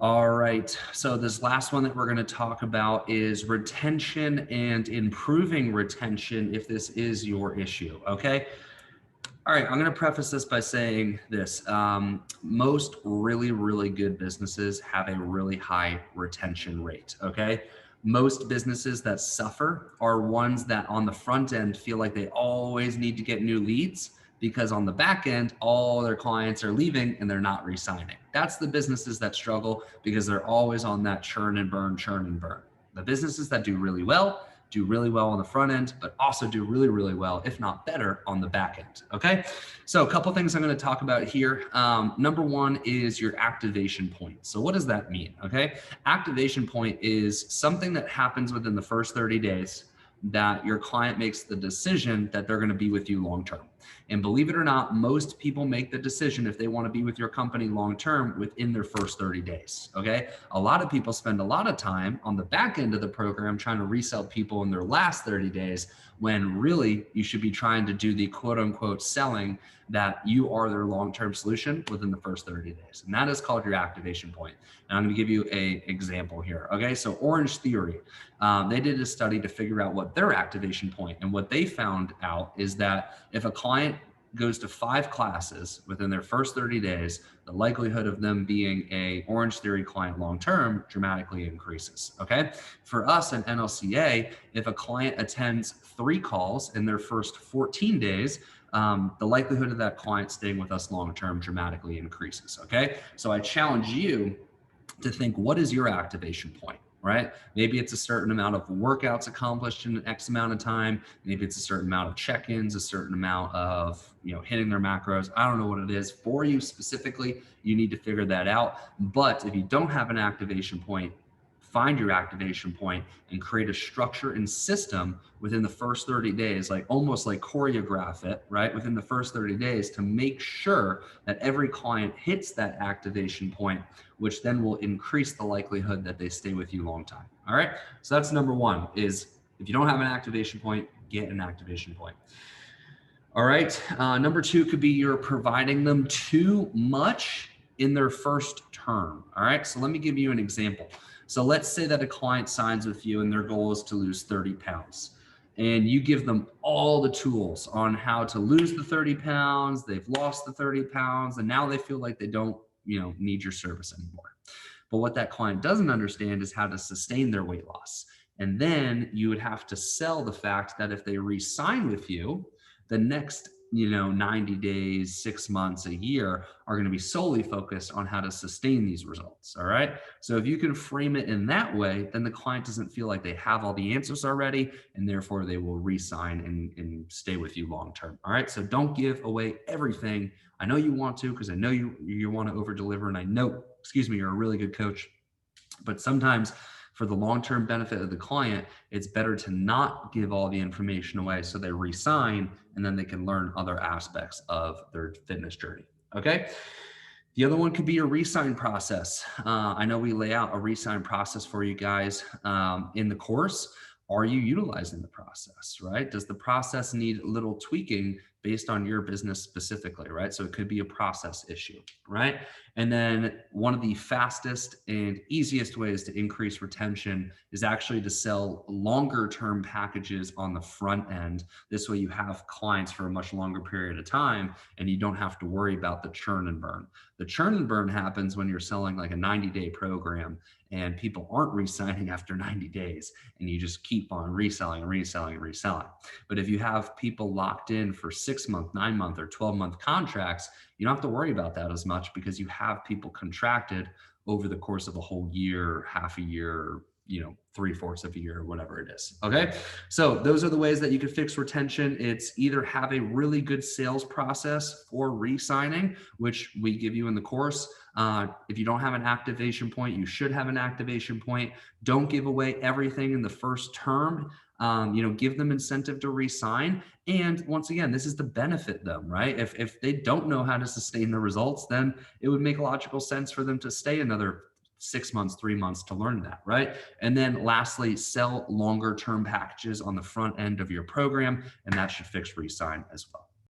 All right. So this last one that we're going to talk about is retention and improving retention if this is your issue. Okay. All right. I'm going to preface this by saying this. Most really, really good businesses have a really high retention rate. Okay. Most businesses that suffer are ones that on the front end feel like they always need to get new leads because on the back end, all their clients are leaving and they're not re-signing. That's the businesses that struggle because they're always on that churn and burn, churn and burn. The businesses that do really well on the front end, but also do really, really well, if not better, on the back end. Okay. So a couple things I'm going to talk about here. Number one is your activation point. So what does that mean? Okay. Activation point is something that happens within the first 30 days that your client makes the decision that they're going to be with you long term. And believe it or not, most people make the decision if they want to be with your company long term within their first 30 days. Okay. A lot of people spend a lot of time on the back end of the program trying to resell people in their last 30 days when really you should be trying to do the quote unquote selling that you are their long-term solution within the first 30 days. And that is called your activation point. And I'm going to give you an example here. Okay. So Orange Theory, they did a study to figure out what their activation point, and what they found out is that if a client goes to 5 classes within their first 30 days, the likelihood of them being a Orange Theory client long-term dramatically increases. Okay. For us at NLCA, if a client attends 3 calls in their first 14 days, the likelihood of that client staying with us long-term dramatically increases. Okay. So I challenge you to think, what is your activation point? Right? Maybe it's a certain amount of workouts accomplished in X amount of time. Maybe it's a certain amount of check-ins, a certain amount of, hitting their macros. I don't know what it is for you specifically. You need to figure that out. But if you don't have an activation point, find your activation point and create a structure and system within the first 30 days, like almost like choreograph it, right? Within the first 30 days to make sure that every client hits that activation point, which then will increase the likelihood that they stay with you long time. All right. So that's number one, is if you don't have an activation point, get an activation point. All right. Number two could be you're providing them too much in their first term. All right. So let me give you an example. So let's say that a client signs with you and their goal is to lose 30 pounds. And you give them all the tools on how to lose the 30 pounds. They've lost the 30 pounds and now they feel like they don't, need your service anymore. But what that client doesn't understand is how to sustain their weight loss. And then you would have to sell the fact that if they re-sign with you, the next 90 days, 6 months, a year are going to be solely focused on how to sustain these results. All right. So if you can frame it in that way, then the client doesn't feel like they have all the answers already, and therefore they will re-sign and stay with you long term. All right. So don't give away everything. I know you want to, because I know you want to over deliver, and I know, you're a really good coach, but sometimes for the long-term benefit of the client, it's better to not give all the information away so they re-sign and then they can learn other aspects of their fitness journey. Okay. The other one could be your re-sign process. I know we lay out a re-sign process for you guys in the course. Are you utilizing the process, right? Does the process need a little tweaking based on your business specifically, right? So it could be a process issue, right? And then one of the fastest and easiest ways to increase retention is actually to sell longer term packages on the front end. This way you have clients for a much longer period of time and you don't have to worry about the churn and burn. The churn and burn happens when you're selling like a 90-day program and people aren't re-signing after 90 days and you just keep on reselling and reselling and reselling. But if you have people locked in for 6-month, 9-month, or 12-month contracts, you don't have to worry about that as much because you have people contracted over the course of a whole year, half a year, 3/4 of a year, or whatever it is. Okay. So those are the ways that you can fix retention. It's either have a really good sales process for re-signing, which we give you in the course. If you don't have an activation point, you should have an activation point. Don't give away everything in the first term. Give them incentive to re-sign. And once again, this is to benefit them, right? If they don't know how to sustain the results, then it would make logical sense for them to stay another 6 months, 3 months to learn that, right? And then lastly, sell longer term packages on the front end of your program, and that should fix re-sign as well.